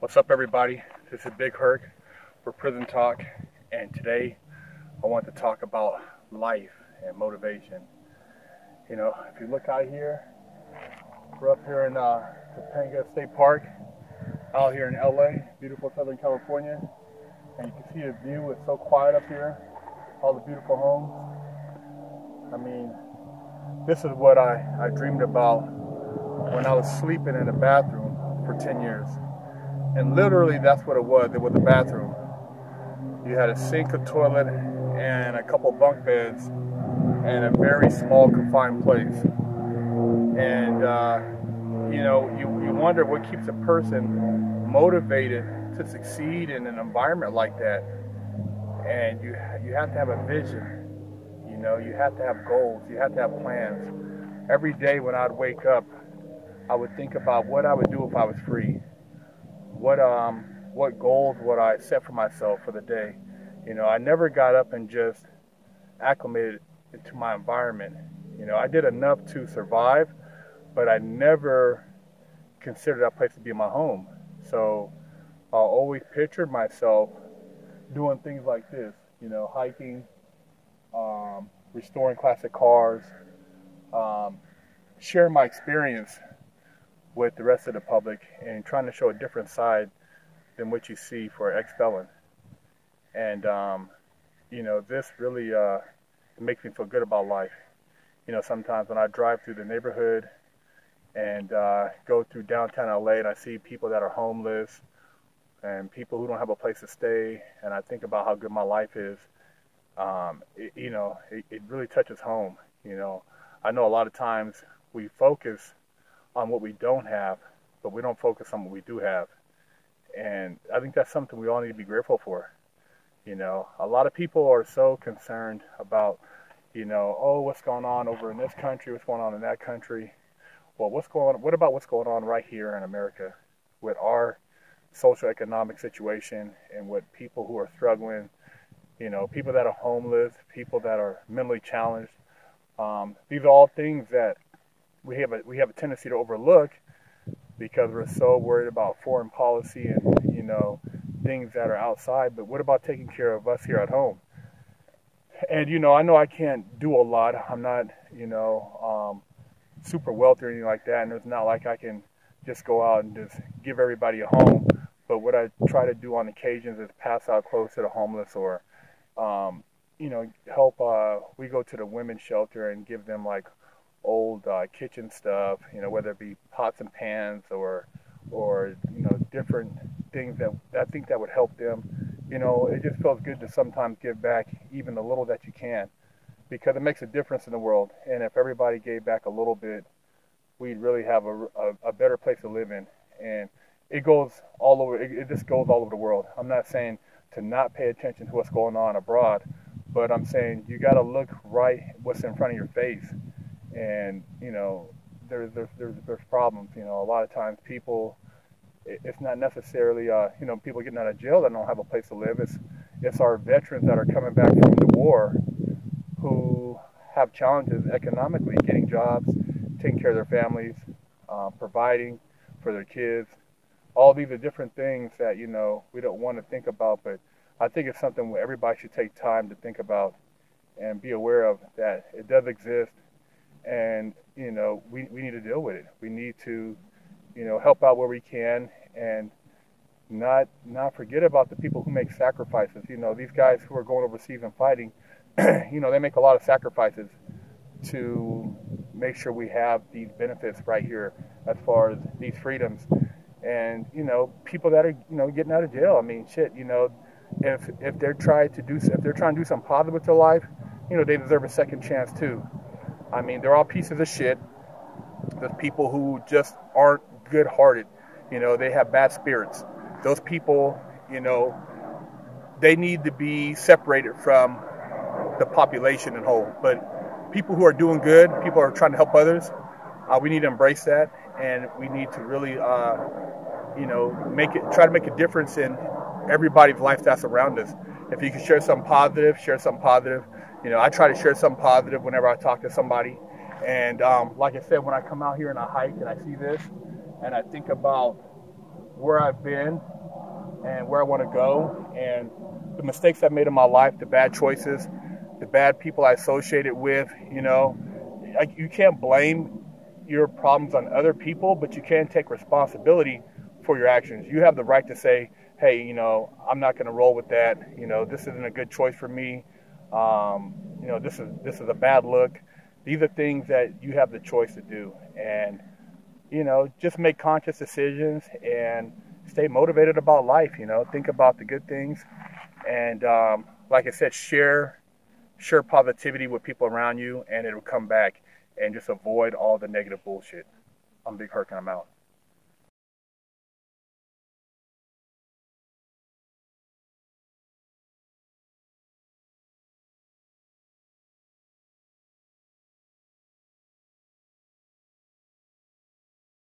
What's up, everybody? This is Big Herc for Prison Talk, and today I want to talk about life and motivation. You know, if you look out here, we're up here in Topanga State Park, out here in LA, beautiful Southern California, and you can see the view. It's so quiet up here, all the beautiful homes. I mean, this is what I dreamed about when I was sleeping in a bathroom for 10 years. And literally, that's what it was. It was a bathroom. You had a sink, a toilet, and a couple bunk beds, and a very small, confined place. And, you know, you wonder what keeps a person motivated to succeed in an environment like that. And you have to have a vision. You know, you have to have goals. You have to have plans. Every day when I'd wake up, I would think about what I would do if I was free. What goals would I set for myself for the day? You know, I never got up and just acclimated into my environment. You know, I did enough to survive, but I never considered that place to be my home. So I always pictured myself doing things like this, you know, hiking, restoring classic cars, sharing my experience with the rest of the public and trying to show a different side than what you see for an ex-felon. And, you know, this really makes me feel good about life. You know, sometimes when I drive through the neighborhood and go through downtown LA and I see people that are homeless and people who don't have a place to stay, and I think about how good my life is, you know, it really touches home. You know, I know a lot of times we focus on what we don't have, but we don't focus on what we do have. And I think that's something we all need to be grateful for. You know, a lot of people are so concerned about, you know, oh, what's going on over in this country, what's going on in that country. Well, what about what's going on right here in America with our social economic situation and with people who are struggling, you know, people that are homeless, people that are mentally challenged. These are all things that we have a tendency to overlook because we're so worried about foreign policy and, you know, things that are outside. But what about taking care of us here at home? And, you know I can't do a lot. I'm not, you know, super wealthy or anything like that. And it's not like I can just go out and just give everybody a home. But what I try to do on occasions is pass out clothes to the homeless or, you know, help. We go to the women's shelter and give them like old kitchen stuff, you know, whether it be pots and pans or you know, different things that I think that would help them. You know, it just feels good to sometimes give back even the little that you can, because it makes a difference in the world. And if everybody gave back a little bit, we'd really have a better place to live in. And it goes all over. It just goes all over the world. I'm not saying to not pay attention to what's going on abroad, but I'm saying you got to look right what's in front of your face. And, you know, there's problems. You know, a lot of times people, it's not necessarily, you know, people getting out of jail that don't have a place to live. It's our veterans that are coming back from the war who have challenges economically, getting jobs, taking care of their families, providing for their kids. All these are different things that, you know, we don't want to think about, but I think it's something where everybody should take time to think about and be aware of, that it does exist. And, you know, we need to deal with it. We need to, you know, help out where we can and not forget about the people who make sacrifices. You know, these guys who are going overseas and fighting, you know, they make a lot of sacrifices to make sure we have these benefits right here as far as these freedoms. And, you know, people that are, you know, getting out of jail, I mean, shit, you know, if they're trying to do something positive with their life, you know, they deserve a second chance too. I mean, they're all pieces of shit. There's people who just aren't good-hearted. You know, they have bad spirits. Those people, you know, they need to be separated from the population in whole. But people who are doing good, people who are trying to help others, we need to embrace that, and we need to really, you know, try to make a difference in everybody's life that's around us. If you can share something positive, share something positive. You know, I try to share something positive whenever I talk to somebody. And like I said, when I come out here and I hike and I see this and I think about where I've been and where I want to go, and the mistakes I've made in my life, the bad choices, the bad people I associated with. You know, you can't blame your problems on other people, but you can take responsibility for your actions. You have the right to say, hey, you know, I'm not going to roll with that. You know, this isn't a good choice for me. You know, this is a bad look. These are things that you have the choice to do. And, you know, just make conscious decisions and stay motivated about life. You know, think about the good things. And like I said, share positivity with people around you, and it'll come back. And just avoid all the negative bullshit. I'm Big Herc, and I'm out.